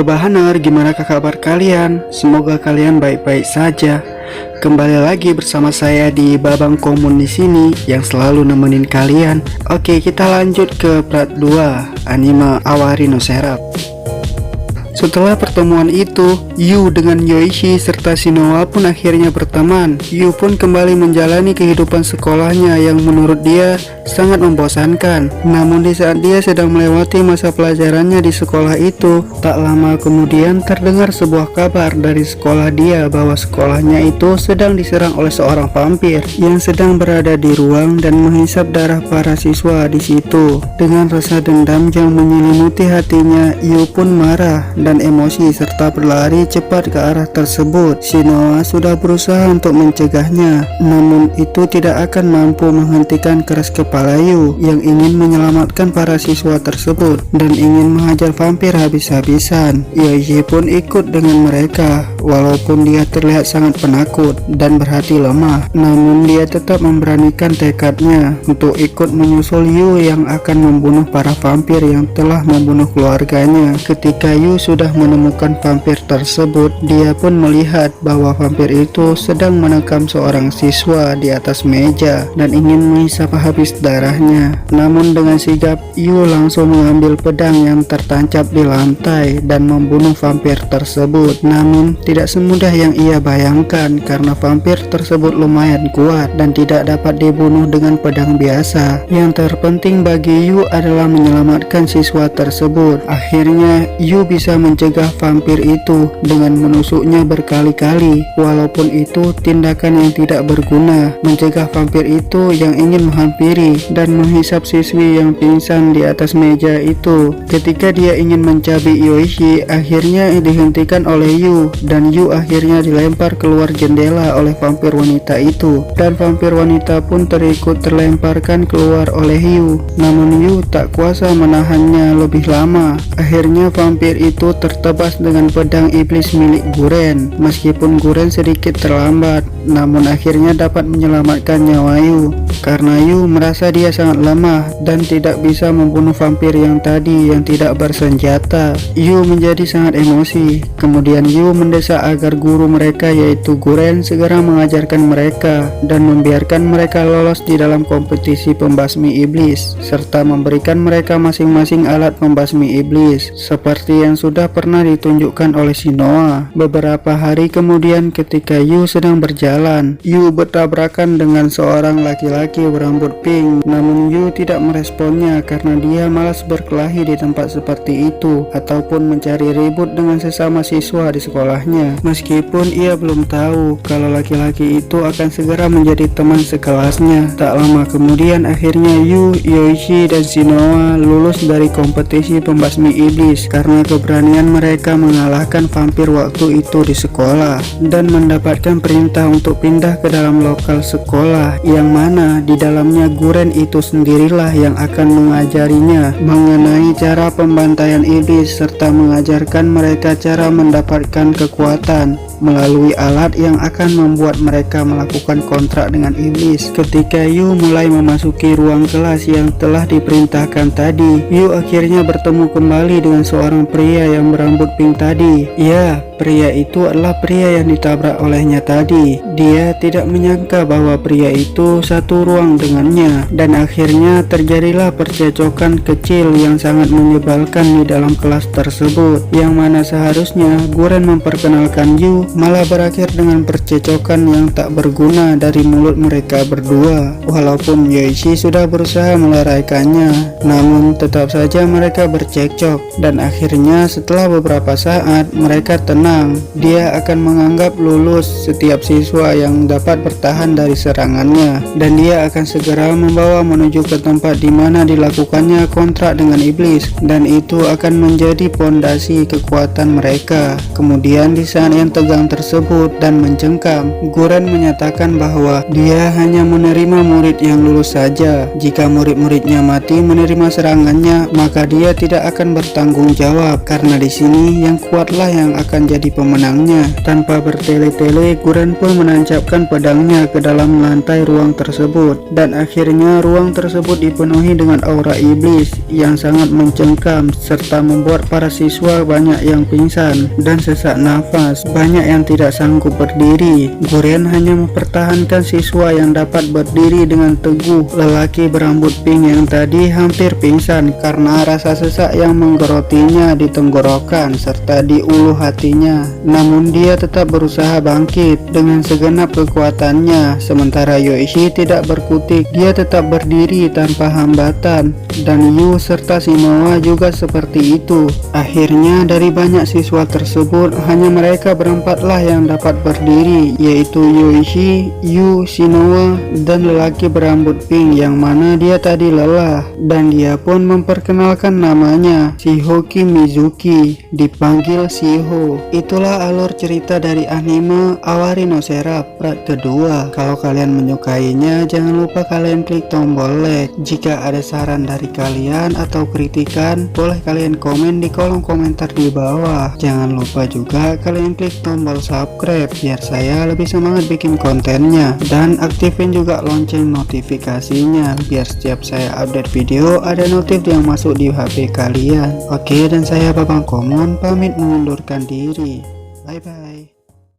Bahaner, gimana kabar kalian? Semoga kalian baik-baik saja. Kembali lagi bersama saya di Babang Komun di sini yang selalu nemenin kalian. Oke, kita lanjut ke part 2 anime Awari no Seraph. Setelah pertemuan itu, Yu dengan Yoichi serta Shinoa pun akhirnya berteman. Yu pun kembali menjalani kehidupan sekolahnya yang menurut dia sangat membosankan. Namun di saat dia sedang melewati masa pelajarannya di sekolah itu, tak lama kemudian terdengar sebuah kabar dari sekolah dia bahwa sekolahnya itu sedang diserang oleh seorang vampir yang sedang berada di ruang dan menghisap darah para siswa di situ. Dengan rasa dendam yang menyelimuti hatinya, Yu pun marah dan emosi serta berlari cepat ke arah tersebut. Shinoa sudah berusaha untuk mencegahnya, namun itu tidak akan mampu menghentikan keras kepala Yu yang ingin menyelamatkan para siswa tersebut dan ingin menghajar vampir habis-habisan. Yoichi pun ikut dengan mereka, walaupun dia terlihat sangat penakut dan berhati lemah, namun dia tetap memberanikan tekadnya untuk ikut menyusul Yu yang akan membunuh para vampir yang telah membunuh keluarganya. Ketika Yu sudah menemukan vampir tersebut, dia pun melihat bahwa vampir itu sedang menekam seorang siswa di atas meja dan ingin menghisap habis darahnya. Namun dengan sigap, Yu langsung mengambil pedang yang tertancap di lantai dan membunuh vampir tersebut. Namun tidak semudah yang ia bayangkan karena vampir tersebut lumayan kuat dan tidak dapat dibunuh dengan pedang biasa. Yang terpenting bagi Yu adalah menyelamatkan siswa tersebut. Akhirnya Yu bisa mencegah vampir itu dengan menusuknya berkali-kali. Walaupun itu tindakan yang tidak berguna, mencegah vampir itu yang ingin menghampiri dan menghisap siswi yang pingsan di atas meja itu. Ketika dia ingin mencabik Yoichi, akhirnya dihentikan oleh Yu dan Yu akhirnya dilempar keluar jendela oleh vampir wanita itu, dan vampir wanita pun terikut terlemparkan keluar oleh Yu. Namun Yu tak kuasa menahannya lebih lama. Akhirnya vampir itu tertebas dengan pedang iblis milik Guren. Meskipun Guren sedikit terlambat, namun akhirnya dapat menyelamatkan nyawa Yu karena Yu merasa dia sangat lemah dan tidak bisa membunuh vampir yang tadi yang tidak bersenjata. Yu menjadi sangat emosi. Kemudian Yu mendesak agar guru mereka yaitu Guren segera mengajarkan mereka dan membiarkan mereka lolos di dalam kompetisi pembasmi iblis serta memberikan mereka masing-masing alat pembasmi iblis seperti yang sudah pernah ditunjukkan oleh Shinoa. Beberapa hari kemudian ketika Yu sedang berjalan, Yu bertabrakan dengan seorang laki-laki berambut pink. Namun Yu tidak meresponnya karena dia malas berkelahi di tempat seperti itu ataupun mencari ribut dengan sesama siswa di sekolahnya. Meskipun ia belum tahu kalau laki-laki itu akan segera menjadi teman sekelasnya. Tak lama kemudian akhirnya Yu, Yoichi, dan Shinoa lulus dari kompetisi pembasmi iblis karena keberanian mereka mengalahkan vampir waktu itu di sekolah dan mendapatkan perintah untuk pindah ke dalam lokal sekolah yang mana di dalamnya Guren itu sendirilah yang akan mengajarinya mengenai cara pembantaian iblis serta mengajarkan mereka cara mendapatkan kekuatan melalui alat yang akan membuat mereka melakukan kontrak dengan iblis. Ketika Yu mulai memasuki ruang kelas yang telah diperintahkan tadi, Yu akhirnya bertemu kembali dengan seorang pria yang berambut pink tadi. Ya, pria itu adalah pria yang ditabrak olehnya tadi. Dia tidak menyangka bahwa pria itu satu ruang dengannya dan akhirnya terjadilah percecokan kecil yang sangat menyebalkan di dalam kelas tersebut, yang mana seharusnya Guren memperkenalkan Yu malah berakhir dengan percecokan yang tak berguna dari mulut mereka berdua. Walaupun Yoichi sudah berusaha meleraikannya, namun tetap saja mereka bercekcok dan akhirnya setelah beberapa saat mereka tenang. Dia akan menganggap lulus setiap siswa yang dapat bertahan dari serangannya dan dia akan segera membawa menuju ke tempat di mana dilakukannya kontrak dengan iblis dan itu akan menjadi pondasi kekuatan mereka. Kemudian di saat yang tegang tersebut dan mencengkam, Guren menyatakan bahwa dia hanya menerima murid yang lulus saja. Jika murid-muridnya mati menerima serangannya, maka dia tidak akan bertanggung jawab karena Nah, di sini yang kuatlah yang akan jadi pemenangnya. Tanpa bertele-tele, Guren pun menancapkan pedangnya ke dalam lantai ruang tersebut, dan akhirnya ruang tersebut dipenuhi dengan aura iblis yang sangat mencengkam serta membuat para siswa banyak yang pingsan dan sesak nafas. Banyak yang tidak sanggup berdiri. Guren hanya mempertahankan siswa yang dapat berdiri dengan teguh. Lelaki berambut pink yang tadi hampir pingsan karena rasa sesak yang menggerotinya di tenggorokan serta di ulu hatinya. Namun dia tetap berusaha bangkit dengan segenap kekuatannya. Sementara Yoichi tidak berkutik, dia tetap berdiri tanpa hambatan, dan Yu serta Shinoa juga seperti itu. Akhirnya dari banyak siswa tersebut hanya mereka berempatlah yang dapat berdiri, yaitu Yoichi, Yu, Shinoa, dan lelaki berambut pink yang mana dia tadi lelah, dan dia pun memperkenalkan namanya, Shihoki Mizuki, dipanggil Shiho. Itulah alur cerita dari anime Awari no Seraph part kedua. Kalau kalian menyukainya, jangan lupa kalian klik tombol like. Jika ada saran dari kalian atau kritikan, boleh kalian komen di kolom komentar di bawah. Jangan lupa juga kalian klik tombol subscribe biar saya lebih semangat bikin kontennya, dan aktifin juga lonceng notifikasinya biar setiap saya update video ada notif yang masuk di HP kalian. Oke, dan saya Babang Komon pamit mengundurkan diri. Bye bye.